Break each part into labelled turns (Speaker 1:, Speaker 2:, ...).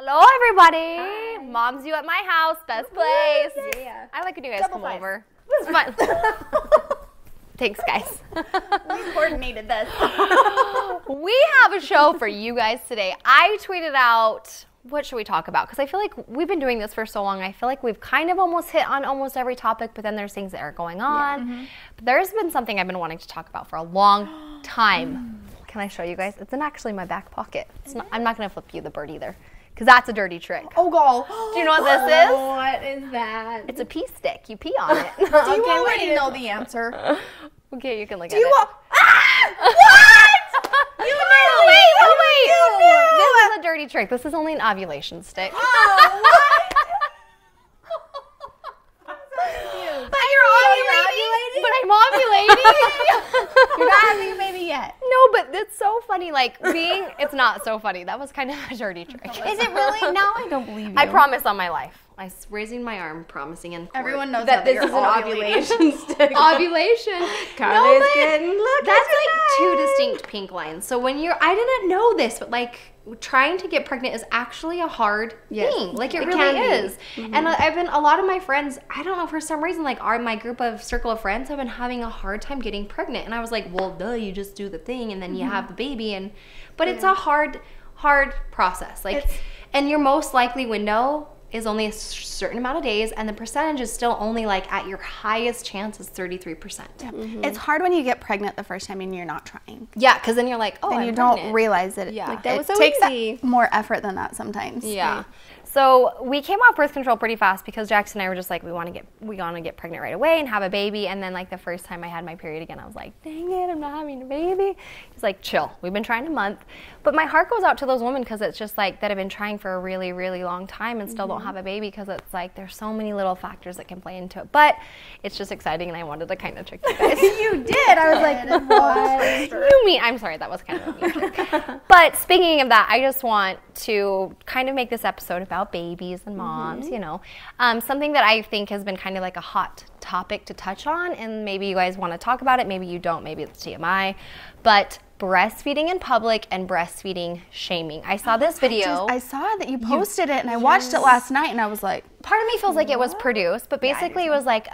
Speaker 1: Hello, everybody.
Speaker 2: Hi.
Speaker 1: Mom's You at my house, best place.
Speaker 2: Yeah.
Speaker 1: I like when you guys
Speaker 2: Double
Speaker 1: come
Speaker 2: five.
Speaker 1: over. It's fun. Thanks, guys.
Speaker 2: We coordinated this.
Speaker 1: We have a show for you guys today. I tweeted out, what should we talk about? Because I feel like we've been doing this for so long. I feel like we've kind of almost hit on almost every topic, but then there's things that are going on.
Speaker 2: Yeah.
Speaker 1: But there's been something I've been wanting to talk about for a long time. Can I show you guys? It's in actually my back pocket. It's not, I'm not going to flip you the bird either, because that's a dirty trick.
Speaker 2: Oh, God.
Speaker 1: Do you know what this is?
Speaker 2: What is that?
Speaker 1: It's a pee stick. You pee on it.
Speaker 2: Do you already know the answer?
Speaker 1: Okay, you can look
Speaker 2: Do
Speaker 1: at
Speaker 2: you
Speaker 1: it.
Speaker 2: want? Ah! What? You knew!
Speaker 1: Wait.
Speaker 2: You knew!
Speaker 1: This is a dirty trick. This is only an ovulation stick.
Speaker 2: Oh, what?
Speaker 1: But I'm ovulating.
Speaker 2: You're not having a baby yet.
Speaker 1: No, but it's so funny. Like, it's not so funny. That was kind of a dirty trick.
Speaker 2: Is it really? Now I don't believe you.
Speaker 1: I promise on my life. I was raising my arm, promising in court.
Speaker 2: Everyone knows
Speaker 1: that
Speaker 2: that
Speaker 1: this
Speaker 2: you're
Speaker 1: is an ovulation
Speaker 2: ovulating.
Speaker 1: stick. Ovulation.
Speaker 2: Carlie's
Speaker 1: but
Speaker 2: getting look.
Speaker 1: that's like two distinct pink lines. So when I didn't know this, but like trying to get pregnant is actually a hard thing. Like it really is.
Speaker 2: Mm-hmm.
Speaker 1: And a lot of my friends, I don't know, for some reason, like my group of circle of friends have been having a hard time getting pregnant. And I was like, well, duh, you just do the thing and then you have the baby. But it's a hard process. Like, and your most likely window is only a certain amount of days, and the percentage is still only like at your highest chance is 33%.
Speaker 3: Yeah. It's hard when you get pregnant the first time and you're not trying.
Speaker 1: Yeah, because then you're like, oh,
Speaker 3: Then
Speaker 1: I'm
Speaker 3: you
Speaker 1: pregnant.
Speaker 3: don't realize it.
Speaker 1: Yeah.
Speaker 3: Like,
Speaker 1: That
Speaker 3: it
Speaker 1: was so
Speaker 3: takes
Speaker 1: easy.
Speaker 3: more effort than that sometimes.
Speaker 1: Yeah. So we came off birth control pretty fast because Jackson and I were just like, we want to get pregnant right away and have a baby. And then like the first time I had my period again, I was like, dang it, I'm not having a baby. He's like, chill. We've been trying a month. But my heart goes out to those women because it's just like that have been trying for a really, really long time and still don't have a baby, because it's like there's so many little factors that can play into it. But it's just exciting, and I wanted to kind of trick you guys.
Speaker 2: You did. I was like, what?
Speaker 1: You mean, I'm sorry, that was kind of a mean trick. But speaking of that, I just want to kind of make this episode about babies and moms, you know. Something that I think has been kind of like a hot topic to touch on, and maybe you guys want to talk about it, maybe you don't, maybe it's TMI, but breastfeeding in public and breastfeeding shaming. I saw this video.
Speaker 3: I saw that you posted it, and I watched it last night, and I was like,
Speaker 1: Part of me feels like it was produced, but basically it was like,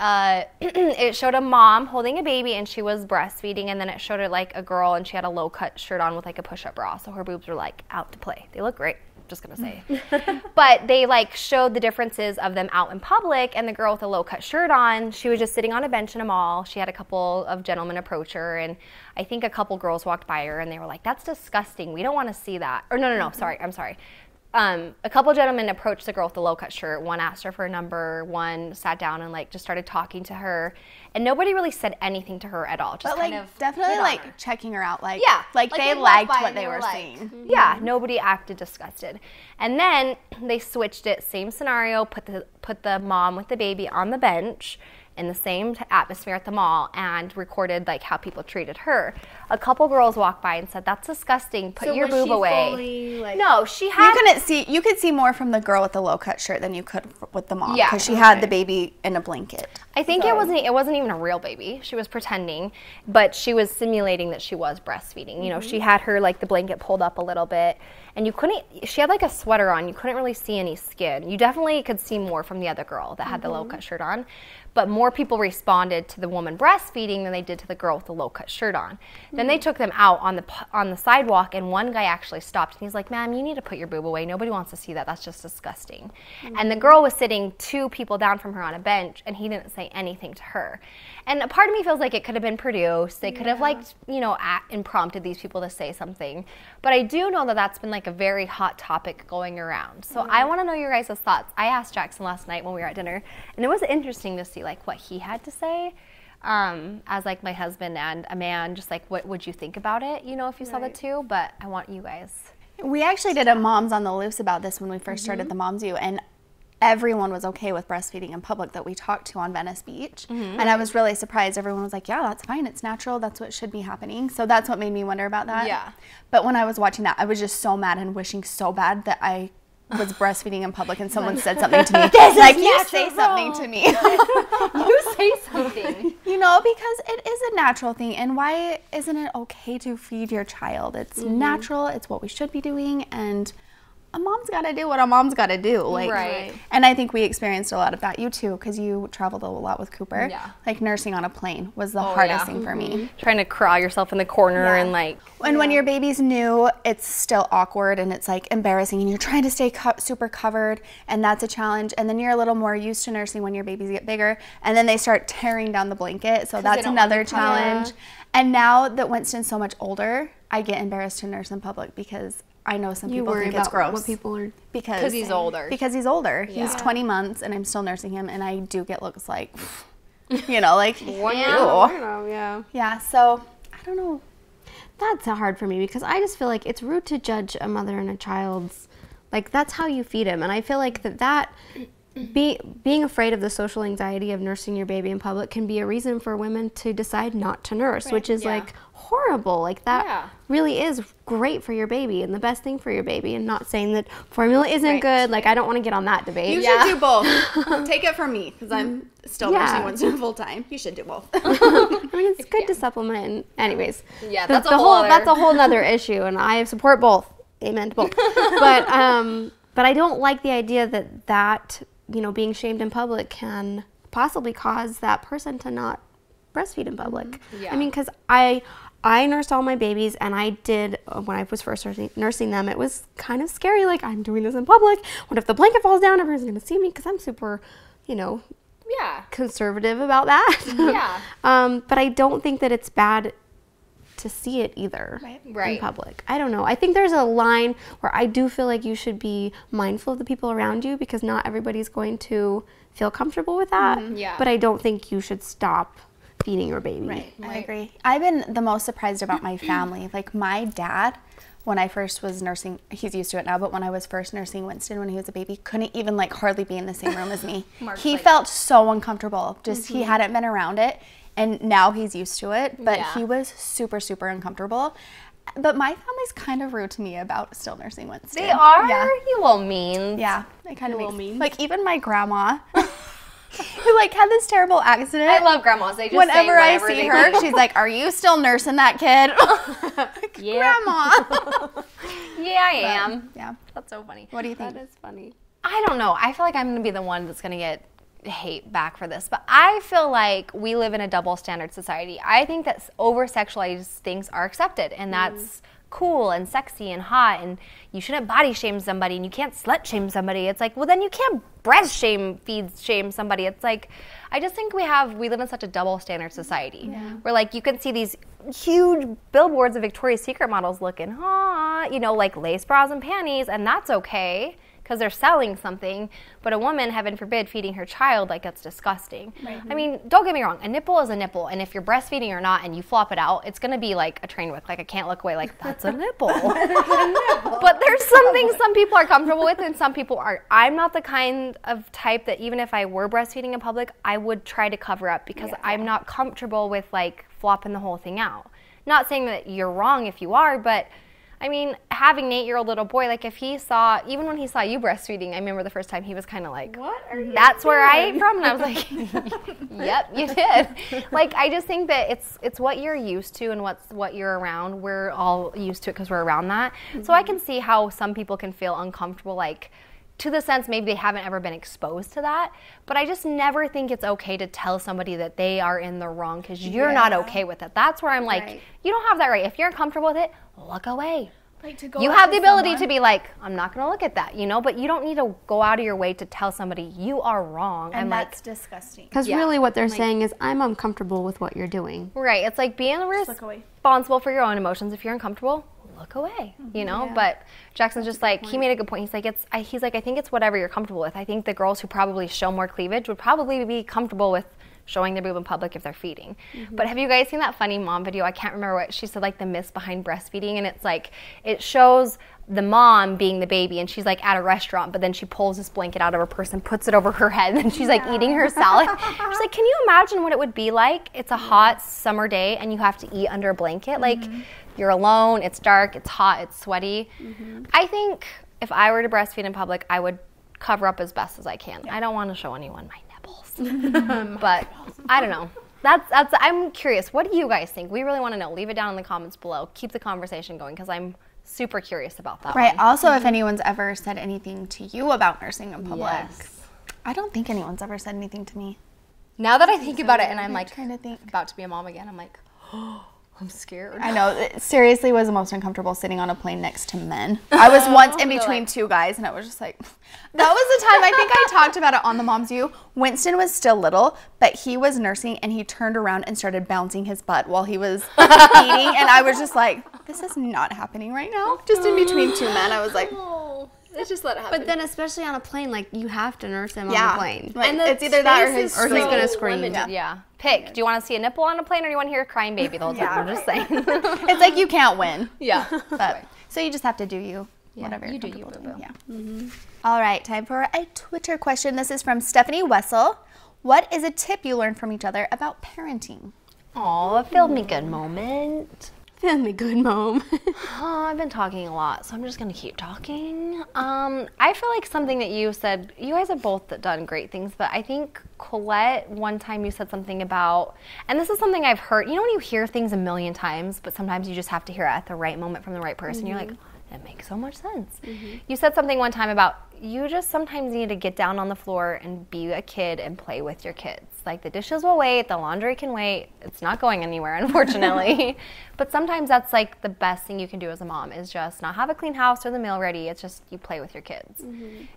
Speaker 1: it showed a mom holding a baby and she was breastfeeding, and then it showed her like a girl and she had a low cut shirt on with like a push-up bra, so her boobs were like out to play. They look great, just gonna say. But they like showed the differences of them out in public, and the girl with a low cut shirt on, she was just sitting on a bench in a mall. She had a couple of gentlemen approach her, and I think a couple girls walked by her and they were like, that's disgusting, we don't want to see that. Or no, sorry, I'm sorry. A couple gentlemen approached the girl with the low cut shirt. One asked her for a number, one sat down and like just started talking to her, and nobody really said anything to her at all. Just
Speaker 3: but
Speaker 1: kind
Speaker 3: like
Speaker 1: of
Speaker 3: definitely
Speaker 1: hit on
Speaker 3: like
Speaker 1: her.
Speaker 3: checking her out. Like,
Speaker 1: Yeah.
Speaker 3: like
Speaker 1: Like
Speaker 3: they
Speaker 1: they walked
Speaker 3: liked
Speaker 1: by
Speaker 3: what
Speaker 1: and
Speaker 3: they
Speaker 1: they
Speaker 3: were
Speaker 1: were like,
Speaker 3: seeing.
Speaker 1: Yeah, nobody acted disgusted. And then they switched it, same scenario, put the mom with the baby on the bench in the same atmosphere at the mall, and recorded like how people treated her. A couple girls walked by and said, that's disgusting, put your boob away.
Speaker 2: Fully, like,
Speaker 1: No, she had...
Speaker 3: You could see more from the girl with the low cut shirt than you could with the mom,
Speaker 1: Yeah,
Speaker 3: because she had the baby in a blanket.
Speaker 1: I think it wasn't even a real baby. She was pretending, but she was simulating that she was breastfeeding. You know, she had her like the blanket pulled up a little bit, and she had like a sweater on. You couldn't really see any skin. You definitely could see more from the other girl that had the low cut shirt on, but more people responded to the woman breastfeeding than they did to the girl with the low cut shirt on. Then they took them out on the sidewalk, and one guy actually stopped and he's like, ma'am, you need to put your boob away. Nobody wants to see that. That's just disgusting. And the girl was sitting 2 people down from her on a bench, and he didn't say anything to her. And a part of me feels like it could have been produced. They could have imprompted these people to say something. But I do know that that's been like a very hot topic going around. So I want to know your guys' thoughts. I asked Jackson last night when we were at dinner, and it was interesting to see like what he had to say. As like my husband and a man, just like what would you think about it, you know, if you saw the two. But I want you guys.
Speaker 3: We actually did a Moms on the Loose about this when we first started the Moms U, and everyone was okay with breastfeeding in public that we talked to on Venice Beach. And I was really surprised. Everyone was like, yeah, that's fine. It's natural. That's what should be happening. So that's what made me wonder about that.
Speaker 1: Yeah.
Speaker 3: But when I was watching that, I was just so mad and wishing so bad that I was breastfeeding in public and someone said something to me. Like, you say something to me.
Speaker 1: You say something.
Speaker 3: You know, because it is a natural thing. And why isn't it okay to feed your child? It's natural. It's what we should be doing. And a mom's got to do what a mom's got to do. Like,
Speaker 1: Right.
Speaker 3: And I think we experienced a lot of that. You too, because you traveled a lot with Cooper.
Speaker 1: Yeah.
Speaker 3: Like nursing on a plane was the hardest
Speaker 1: yeah.
Speaker 3: thing for me.
Speaker 1: Trying to crawl yourself in the corner
Speaker 3: Yeah.
Speaker 1: and like.
Speaker 3: And when your baby's new, it's still awkward and it's like embarrassing and you're trying to stay super covered and that's a challenge. And then you're a little more used to nursing when your babies get bigger and then they start tearing down the blanket. So that's another challenge. And now that Winston's so much older, I get embarrassed to nurse in public because I know some people think it's gross.
Speaker 2: What people are
Speaker 3: Because
Speaker 1: he's older.
Speaker 3: Because he's older.
Speaker 1: Yeah.
Speaker 3: He's 20 months and I'm still nursing him and I do get looks like, you know, like,
Speaker 2: I don't know, yeah.
Speaker 3: Yeah, so I don't know.
Speaker 2: That's hard for me because I just feel like it's rude to judge a mother and a child's, like that's how you feed him. And I feel like that being afraid of the social anxiety of nursing your baby in public can be a reason for women to decide not to nurse, which is like horrible. Like that really is great for your baby and the best thing for your baby, and not saying that formula isn't good. Like I don't want to get on that debate.
Speaker 3: You should do both. Take it from me because I'm still nursing Winston full time. You should do both.
Speaker 2: I mean, it's good to supplement. And anyways,
Speaker 1: Yeah, that's a
Speaker 2: whole nother issue, and I support both. Amen to both. but I don't like the idea that you know, being shamed in public can possibly cause that person to not breastfeed in public.
Speaker 1: Yeah.
Speaker 2: I mean, because I nursed all my babies, and I did, when I was first nursing them, it was kind of scary, like, I'm doing this in public. What if the blanket falls down? Everyone's going to see me, because I'm super, you know, conservative about that.
Speaker 1: Yeah.
Speaker 2: But I don't think that it's bad to see it either in public. I don't know. I think there's a line where I do feel like you should be mindful of the people around you because not everybody's going to feel comfortable with that.
Speaker 1: Yeah.
Speaker 2: But I don't think you should stop feeding your baby.
Speaker 3: Right. I agree. I've been the most surprised about my family. Like my dad, when I first was nursing, he's used to it now, but when I was first nursing Winston when he was a baby, couldn't even like hardly be in the same room as me. He felt so uncomfortable. Just he hadn't been around it. And now he's used to it, but he was super, super uncomfortable. But my family's kind of rude to me about still nursing Winston.
Speaker 1: They are?
Speaker 3: Yeah.
Speaker 1: You little mean.
Speaker 3: Yeah, they kind of mean. Like even my grandma, who like had this terrible accident.
Speaker 1: I love grandmas. They just
Speaker 3: whenever
Speaker 1: say
Speaker 3: I
Speaker 1: whatever
Speaker 3: see
Speaker 1: they
Speaker 3: her,
Speaker 1: think.
Speaker 3: she's like, "Are you still nursing that kid?" Grandma.
Speaker 1: Yeah, I am.
Speaker 3: Yeah.
Speaker 1: That's so funny.
Speaker 3: What do you think?
Speaker 2: That is funny.
Speaker 1: I don't know. I feel like I'm going to be the one that's going to get hate back for this, but I feel like we live in a double standard society. I think that over-sexualized things are accepted, and that's cool and sexy and hot, and you shouldn't body shame somebody, and you can't slut shame somebody. It's like, well, then you can't breast shame, feed shame somebody. It's like, I just think we live in such a double standard society where like you can see these huge billboards of Victoria's Secret models looking hot, you know, like lace bras and panties, and that's okay because they're selling something, but a woman, heaven forbid, feeding her child, like that's disgusting. I mean, don't get me wrong, a nipple is a nipple, and if you're breastfeeding or not and you flop it out, it's gonna be like a train wreck. Like I can't look away like, that's a nipple. But there's some things some people are comfortable with and some people aren't. I'm not the kind of type that even if I were breastfeeding in public, I would try to cover up because I'm not comfortable with like flopping the whole thing out. Not saying that you're wrong if you are, but I mean, having an 8-year-old little boy, like if he saw, even when he saw you breastfeeding, I remember the first time he was kind of like, what are you That's doing? Where I ate from. And I was like, yep, you did. Like, I just think that it's what you're used to and what you're around. We're all used to it because we're around that. So I can see how some people can feel uncomfortable, like, to the sense maybe they haven't ever been exposed to that, but I just never think it's okay to tell somebody that they are in the wrong because you're not okay with it. That's where I'm like, you don't have that right. If you're uncomfortable with it, look away.
Speaker 3: Like to go
Speaker 1: you have the ability to be like, I'm not going to look at that, you know, but you don't need to go out of your way to tell somebody you are wrong.
Speaker 3: And
Speaker 1: I'm
Speaker 3: that's
Speaker 1: like,
Speaker 3: disgusting.
Speaker 2: Because really what they're saying is, I'm uncomfortable with what you're doing.
Speaker 1: Right. It's like being responsible for your own emotions. If you're uncomfortable, look away, you know? But Jackson's just like, he made a good point. He's like, I think it's whatever you're comfortable with. I think the girls who probably show more cleavage would probably be comfortable with showing their boob in public if they're feeding. But have you guys seen that funny mom video? I can't remember what she said, like the myths behind breastfeeding. And it's like, it shows the mom being the baby and she's like at a restaurant, but then she pulls this blanket out of her purse and puts it over her head and she's like eating her salad. She's like, can you imagine what it would be like? It's a hot summer day and you have to eat under a blanket. Like, you're alone, it's dark, it's hot, it's sweaty. I think if I were to breastfeed in public, I would cover up as best as I can. I don't want to show anyone my nipples. But I don't know. I'm curious. What do you guys think? We really want to know. Leave it down in the comments below. Keep the conversation going because I'm super curious about that
Speaker 3: Right.
Speaker 1: one.
Speaker 3: Also, if anyone's ever said anything to you about nursing in public.
Speaker 1: Yes.
Speaker 3: I don't think anyone's ever said anything to me.
Speaker 1: Now that I think about it and I'm like
Speaker 3: trying to think.
Speaker 1: about to be a mom again, I'm like, oh, I'm scared.
Speaker 3: I know. It seriously was the most uncomfortable sitting on a plane next to men. I was once in between two guys, and I was just like, that was the time, I think I talked about it on the Moms U. Winston was still little, but he was nursing, and he turned around and started bouncing his butt while he was eating, and I was just like, this is not happening right now. Just in between two men, I was like,
Speaker 1: Let's just let it happen.
Speaker 2: But then, especially on a plane, like you have to nurse him
Speaker 3: yeah.
Speaker 2: on the plane.
Speaker 3: Like,
Speaker 1: And
Speaker 3: it's either that or
Speaker 1: space
Speaker 3: he's
Speaker 1: is
Speaker 2: he's
Speaker 1: so
Speaker 2: gonna scream.
Speaker 1: limited. Yeah. Pick. Do you want to see a nipple on a plane or do you want to hear a crying baby the whole time? I'm just saying.
Speaker 3: It's like you can't win.
Speaker 1: Yeah.
Speaker 3: But, so you just have to do you.
Speaker 1: Yeah,
Speaker 3: Whatever
Speaker 1: you
Speaker 3: you're
Speaker 1: do you,
Speaker 3: comfortable
Speaker 1: boo-boo.
Speaker 3: doing. Yeah. All right, time for a Twitter question. This is from Stephanie Wessel. What is a tip you learned from each other about parenting?
Speaker 1: Aw, it filled me good moment.
Speaker 2: Feel me good, Mom.
Speaker 1: Oh, I've been talking a lot, so I'm just going to keep talking. I feel like something that you said, you guys have both done great things, but I think Colette, one time you said something about, and this is something I've heard, you know when you hear things a million times, but sometimes you just have to hear it at the right moment from the right person, you're like, that makes so much sense. You said something one time about you just sometimes need to get down on the floor and be a kid and play with your kids. Like the dishes will wait, the laundry can wait. It's not going anywhere, unfortunately. But sometimes that's like the best thing you can do as a mom is just not have a clean house or the meal ready. It's just you play with your kids.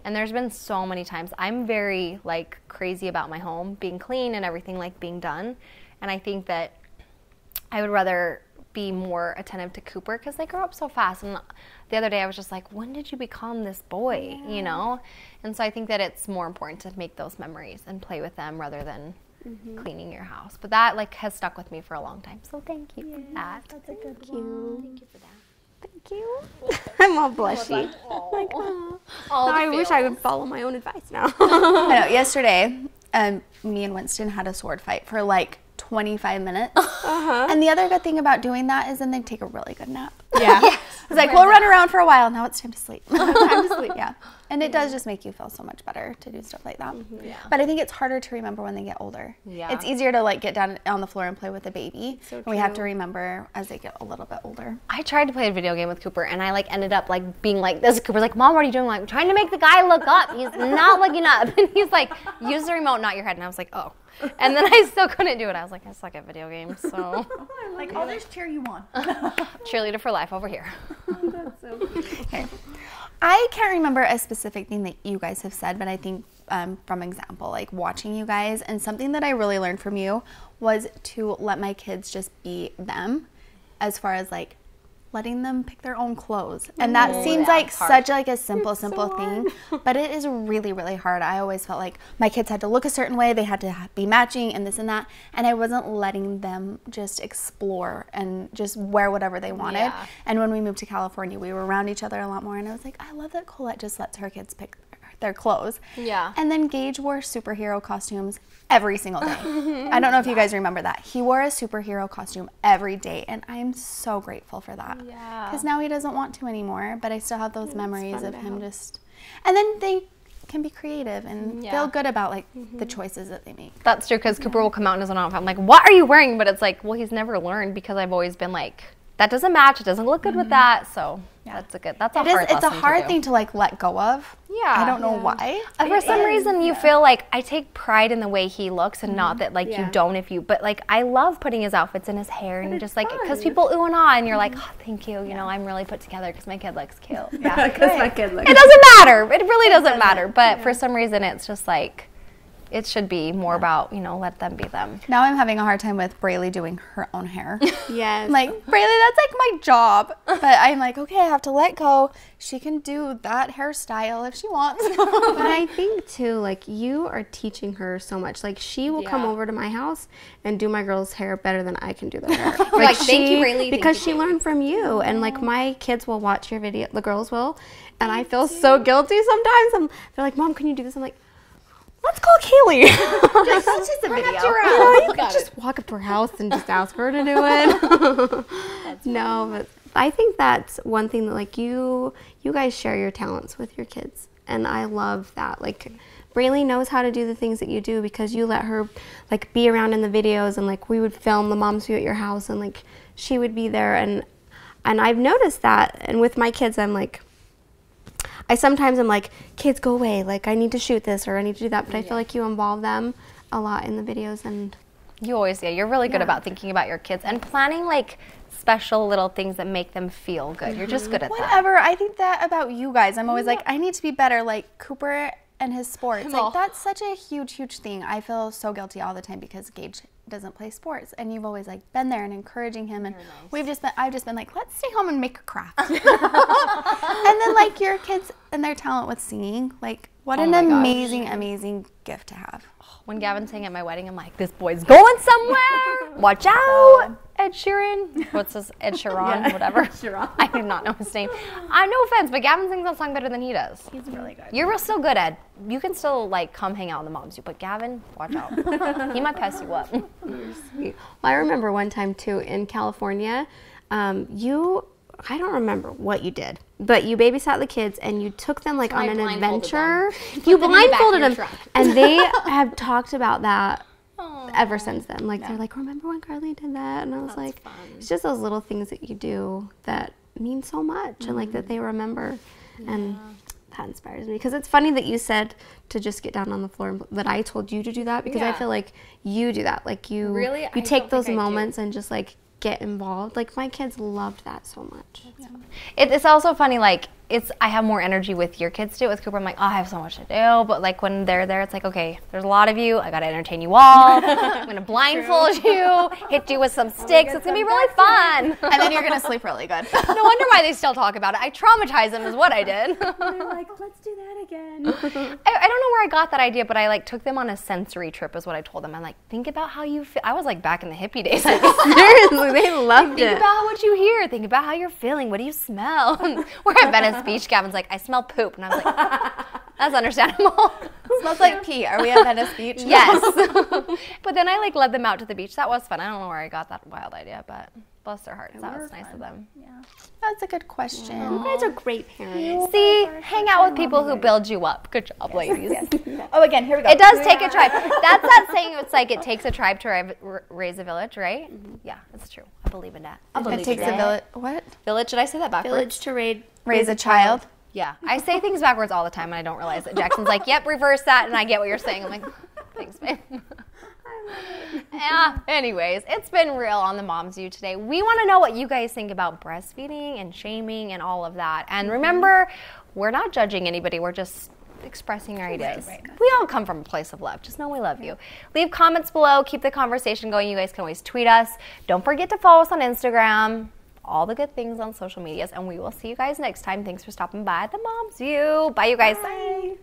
Speaker 1: And there's been so many times. I'm very like crazy about my home being clean and everything like being done. And I think that I would rather be more attentive to Cooper because they grow up so fast. And the other day I was just like, when did you become this boy, you know? And so I think that it's more important to make those memories and play with them rather than cleaning your house. But that like has stuck with me for a long time. So thank you for that. That's a good one. Thank you for that.
Speaker 2: Thank you. I'm all blushy. Like, oh. I wish I would follow my own advice now.
Speaker 3: I know. Yesterday, me and Winston had a sword fight for like 25 minutes. And the other good thing about doing that is then they take a really good nap.
Speaker 2: Yeah.
Speaker 3: It's like, we'll run around for a while. Now it's time to sleep. Time to sleep, yeah. And it does just make you feel so much better to do stuff like that. But I think it's harder to remember when they get older.
Speaker 1: Yeah.
Speaker 3: It's easier to like get down on the floor and play with the baby.
Speaker 2: So
Speaker 3: and we have to
Speaker 2: true.
Speaker 3: remember as they get a little bit older.
Speaker 1: I tried to play a video game with Cooper and I like ended up like being like this. Cooper's like, Mom, what are you doing? I'm like, trying to make the guy look up. He's not looking up. And he's like, use the remote, not your head. And I was like, oh. And then I still couldn't do it. I was like, I suck at video games, so.
Speaker 3: Like, I'll just cheer you on.
Speaker 1: Cheerleader for life over here.
Speaker 3: Okay. I can't remember a specific thing that you guys have said, but I think from example, like watching you guys, and something that I really learned from you was to let my kids just be them, as far as like letting them pick their own clothes. And that seems
Speaker 1: yeah,
Speaker 3: like
Speaker 1: it's hard.
Speaker 3: such like a simple thing, but it is really, really hard. I always felt like my kids had to look a certain way, they had to be matching and this and that, and I wasn't letting them just explore and just wear whatever they wanted.
Speaker 1: Yeah.
Speaker 3: And when we moved to California, we were around each other a lot more, and I was like, I love that Colette just lets her kids pick their clothes.
Speaker 1: Yeah.
Speaker 3: And then Gage wore superhero costumes every single day. I don't know if you guys remember that. He wore a superhero costume every day, and I am so grateful for that.
Speaker 1: Yeah.
Speaker 3: Because now he doesn't want to anymore, but I still have those memories of him just, and then they can be creative and feel good about like the choices that they make.
Speaker 1: That's true, because Cooper will come out in his own outfit. I'm like, what are you wearing? But it's like, well, he's never learned because I've always been like, that doesn't match. It doesn't look good with that. So that's a hard
Speaker 3: It's a
Speaker 1: lesson
Speaker 3: hard
Speaker 1: to do.
Speaker 3: thing to like let go of.
Speaker 1: Yeah.
Speaker 3: I don't know why.
Speaker 1: For some reason, you feel like I take pride in the way he looks, and not that like you don't if you. But like I love putting his outfits in his hair, and just like because people ooh and ah, and you're like, oh, thank you. You know, I'm really put together because my kid looks cute. Yeah,
Speaker 2: Because my kid looks.
Speaker 1: it doesn't matter. It really doesn't matter. But for some reason, it's just like it should be more about, you know, let them be them.
Speaker 3: Now I'm having a hard time with Braylee doing her own hair.
Speaker 2: Yes.
Speaker 3: I'm like, Braylee, that's like my job. But I'm like, okay, I have to let go. She can do that hairstyle if she wants.
Speaker 2: But I think too, like you are teaching her so much. Like she will come over to my house and do my girls' hair better than I can do their hair.
Speaker 1: Like, thank you, Braylee.
Speaker 2: Because she learned from you. And like my kids will watch your video, the girls will, and I feel so guilty sometimes. They're like, Mom, can you do this? I'm like, let's call Kayli.
Speaker 3: That's just a video.
Speaker 2: You could just walk up to her house and just ask her to do it. No, but I think that's one thing that like you guys share your talents with your kids, and I love that. Like Braylee knows how to do the things that you do because you let her like be around in the videos, and like we would film the Moms View at your house, and like she would be there, and And I've noticed that. And with my kids, I'm like, sometimes I'm like, kids, go away. Like, I need to shoot this or I need to do that. But I feel like you involve them a lot in the videos. And
Speaker 1: you always, you're really good about thinking about your kids and planning like special little things that make them feel good. You're just good at that.
Speaker 3: Whatever. I think that about you guys. I'm always like, I need to be better. Like Cooper and his sports. Like, that's such a huge, huge thing. I feel so guilty all the time because Gage doesn't play sports, and you've always like been there and encouraging him, and I've just been like, let's stay home and make a craft. And then like your kids and their talent with singing, like what an amazing gift to have.
Speaker 1: When Gavin sang at my wedding, I'm like, this boy's going somewhere. Watch out. Ed Sheeran. What's his? Ed Sheeran, whatever. Sheeran. I do not know his name. No offense, but Gavin sings that song better than he does.
Speaker 3: He's really good.
Speaker 1: You're still good, Ed. You can still like come hang out in the Moms U, but Gavin, watch out. He might pass you up.
Speaker 2: Well, I remember one time too in California, I don't remember what you did, but you babysat the kids and you took them like on an adventure. You blindfolded them, and they have talked about that ever since then. Like they're like, remember when Carlie did that? And I was like, it's just those little things that you do that mean so much, and like that they remember, and that inspires me. Because it's funny that you said to just get down on the floor, and that I told you to do that, because I feel like you do that. Like you take those moments and just like get involved. Like my kids loved that so much.
Speaker 1: It's also funny, like I have more energy with your kids to do it. With Cooper, I'm like, oh, I have so much to do. But like when they're there, it's like, okay, there's a lot of you. I got to entertain you all. I'm going to blindfold you, hit you with some sticks. It's going to be really fun.
Speaker 3: And then you're going to sleep really good.
Speaker 1: No wonder why they still talk about it. I traumatized them is what I did.
Speaker 2: They're like, let's do that again.
Speaker 1: I don't know where I got that idea, but I like took them on a sensory trip is what I told them. I'm like, think about how you feel. I was like back in the hippie days.
Speaker 2: Seriously, they loved it.
Speaker 1: Think about what you hear. Think about how you're feeling. What do you smell? We're at Venice Beach. Gavin's like, I smell poop. And I was like, that's understandable.
Speaker 3: It smells like pee. Are we at Venice Beach?
Speaker 1: Yes. But then I like led them out to the beach. That was fun. I don't know where I got that wild idea, but bless their hearts. That was nice of them.
Speaker 3: Yeah. That's a good question.
Speaker 2: You guys are great parents.
Speaker 1: See, hang out with people who build you up. Good job, ladies.
Speaker 3: Oh, again, here we go.
Speaker 1: It does take a tribe. That's that saying. It's like it takes a tribe to raise a village, right? Yeah, that's true. I believe in that.
Speaker 3: It takes a village. What?
Speaker 1: Village? Did I say that backwards?
Speaker 2: Village to
Speaker 3: raise a child.
Speaker 1: Yeah, I say things backwards all the time, and I don't realize it. Jackson's like, "Yep, reverse that," and I get what you're saying. I'm like, "Thanks, babe." Yeah. Anyways, it's been real on the Moms U today. We want to know what you guys think about breastfeeding and shaming and all of that. And remember, we're not judging anybody. We're just expressing our ideas. Right. We all come from a place of love. Just know we love you. Leave comments below. Keep the conversation going. You guys can always tweet us. Don't forget to follow us on Instagram. All the good things on social medias. And we will see you guys next time. Thanks for stopping by the Moms U. Bye, you guys.
Speaker 2: Bye.